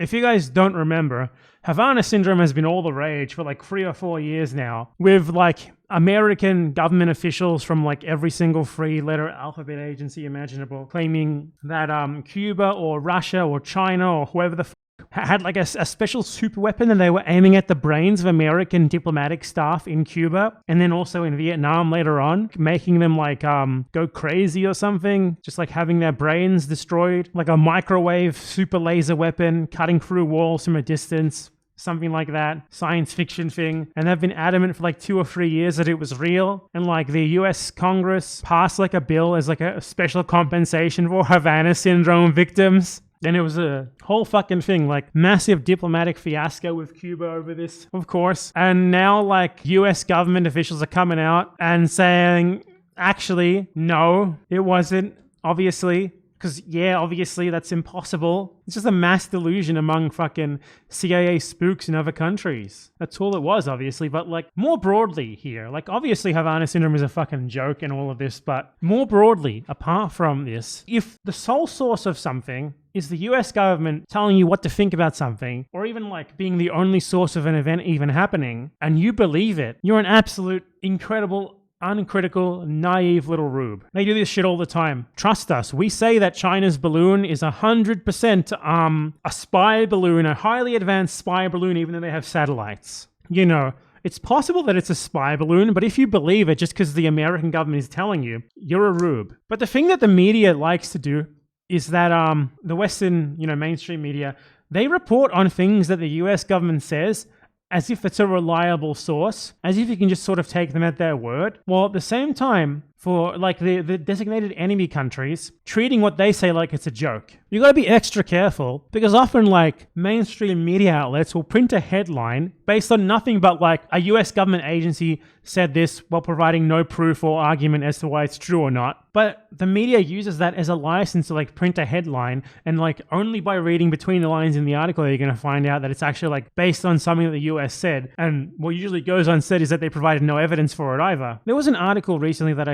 If you guys don't remember, Havana syndrome has been all the rage for like 3 or 4 years now, with like American government officials from like every single three-letter alphabet agency imaginable claiming that Cuba or Russia or China or whoever the had like a special super weapon and they were aiming at the brains of American diplomatic staff in Cuba and then also in Vietnam later on, making them like go crazy or something, just like having their brains destroyed, like a microwave super laser weapon cutting through walls from a distance. Something like that, science fiction thing. And they've been adamant for like 2 or 3 years that it was real. And like the US Congress passed like a bill as like a special compensation for Havana syndrome victims. Then it was a whole fucking thing, like massive diplomatic fiasco with Cuba over this, of course. And now like US government officials are coming out and saying, actually, no, it wasn't, obviously. Because, yeah, obviously that's impossible. It's just a mass delusion among fucking CIA spooks in other countries. That's all it was, obviously. But, like, more broadly here, like, obviously Havana syndrome is a fucking joke and all of this. But more broadly, apart from this, if the sole source of something is the US government telling you what to think about something, or even, like, being the only source of an event even happening, and you believe it, you're an absolute, incredible, uncritical, naive little rube. They do this shit all the time. Trust us. We say that China's balloon is 100% a spy balloon, a highly advanced spy balloon, even though they have satellites. You know, it's possible that it's a spy balloon, but if you believe it just because the American government is telling you, you're a rube. But the thing that the media likes to do is that the Western, mainstream media, they report on things that the US government says as if it's a reliable source, as if you can just sort of take them at their word. While at the same time, for like the designated enemy countries, treating what they say like it's a joke. You gotta be extra careful because often like mainstream media outlets will print a headline based on nothing but like a US government agency said this while providing no proof or argument as to why it's true or not. But the media uses that as a license to like print a headline, and like only by reading between the lines in the article are you gonna find out that it's actually like based on something that the US said. And what usually goes unsaid is that they provided no evidence for it either. There was an article recently that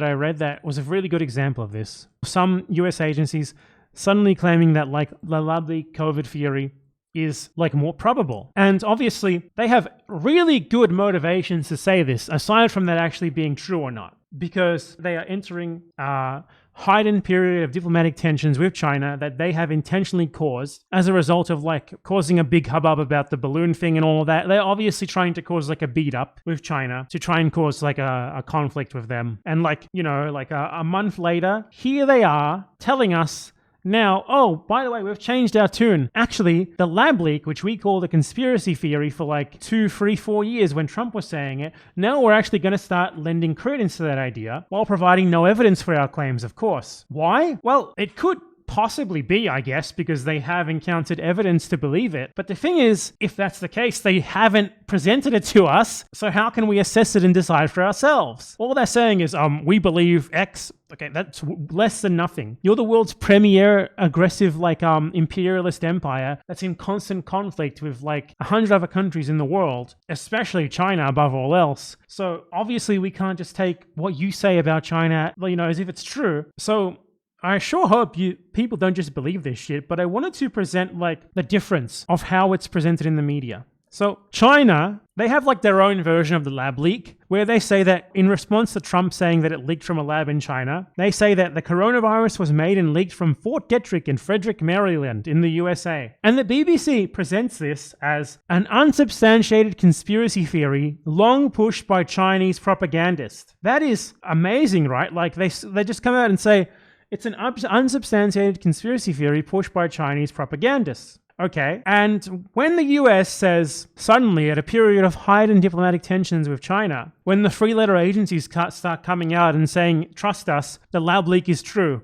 I read that was a really good example of this. Some US agencies suddenly claiming that like the lab leak COVID theory is like more probable. And obviously they have really good motivations to say this, aside from that actually being true or not, because they are entering a heightened period of diplomatic tensions with China that they have intentionally caused as a result of like causing a big hubbub about the balloon thing and all of that. They're obviously trying to cause like a beat up with China to try and cause like a conflict with them. And like, like a month later, here they are telling us now, oh, by the way, we've changed our tune. Actually, the lab leak, which we called a conspiracy theory for like 2, 3, 4 years when Trump was saying it, now we're actually going to start lending credence to that idea while providing no evidence for our claims, of course. Why? Well, it could possibly be, I guess, because they have encountered evidence to believe it. But the thing is, if that's the case, they haven't presented it to us, so how can we assess it and decide for ourselves? All they're saying is, we believe X. Okay, that's less than nothing. You're the world's premier aggressive, like, imperialist empire that's in constant conflict with, like, 100 other countries in the world, especially China above all else. So, obviously, we can't just take what you say about China, as if it's true. So, I sure hope people don't just believe this shit, but I wanted to present, like, the difference of how it's presented in the media. So China, they have like their own version of the lab leak, where they say that in response to Trump saying that it leaked from a lab in China, they say that the coronavirus was made and leaked from Fort Detrick in Frederick, Maryland in the USA. And the BBC presents this as an unsubstantiated conspiracy theory long pushed by Chinese propagandists. That is amazing, right? Like they just come out and say, it's an unsubstantiated conspiracy theory pushed by Chinese propagandists. Okay, and when the US says, suddenly at a period of heightened diplomatic tensions with China, when the three-letter agencies start coming out and saying, trust us, the lab leak is true,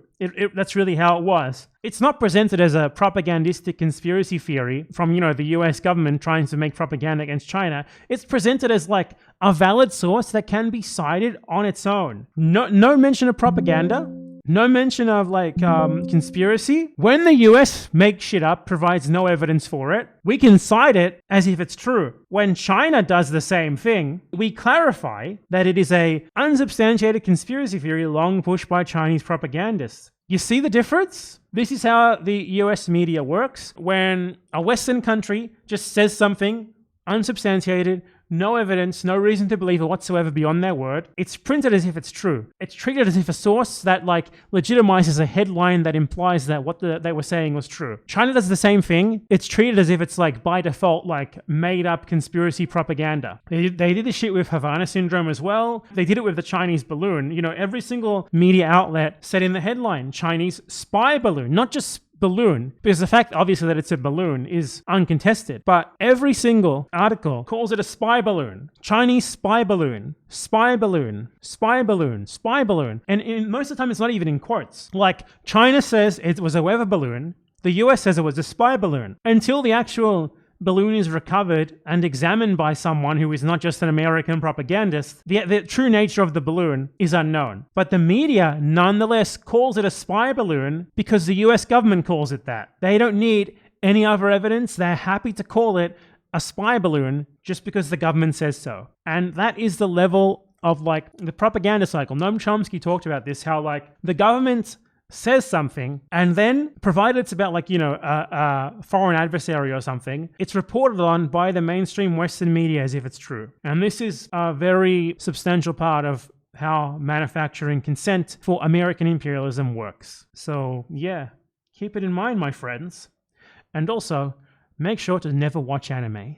that's really how it was. It's not presented as a propagandistic conspiracy theory from, the US government trying to make propaganda against China. It's presented as like a valid source that can be cited on its own. No mention of propaganda. No mention of like conspiracy. When the US makes shit up, provides no evidence for it, we can cite it as if it's true. When China does the same thing, we clarify that it is a unsubstantiated conspiracy theory long pushed by Chinese propagandists. You see the difference? This is how the US media works. When a Western country just says something unsubstantiated, no evidence, no reason to believe it whatsoever beyond their word, it's printed as if it's true. It's treated as if a source that legitimizes a headline that implies that what they were saying was true. China does the same thing. It's treated as if it's by default made up conspiracy propaganda. They did this shit with Havana syndrome as well. They did it with the Chinese balloon. Every single media outlet said in the headline, Chinese spy balloon, not just balloon, because the fact obviously that it's a balloon is uncontested, but every single article calls it a spy balloon. Chinese spy balloon, spy balloon, spy balloon, spy balloon. And most of the time it's not even in quotes. China says it was a weather balloon, the US says it was a spy balloon, until the actual balloon is recovered and examined by someone who is not just an American propagandist. The true nature of the balloon is unknown. But the media nonetheless calls it a spy balloon because the US government calls it that. They don't need any other evidence. They're happy to call it a spy balloon just because the government says so. And that is the level of the propaganda cycle. Noam Chomsky talked about this, how the government says something, and then, provided it's about a foreign adversary or something, it's reported on by the mainstream Western media as if it's true. And this is a very substantial part of how manufacturing consent for American imperialism works. So yeah, keep it in mind, my friends. And also, make sure to never watch anime.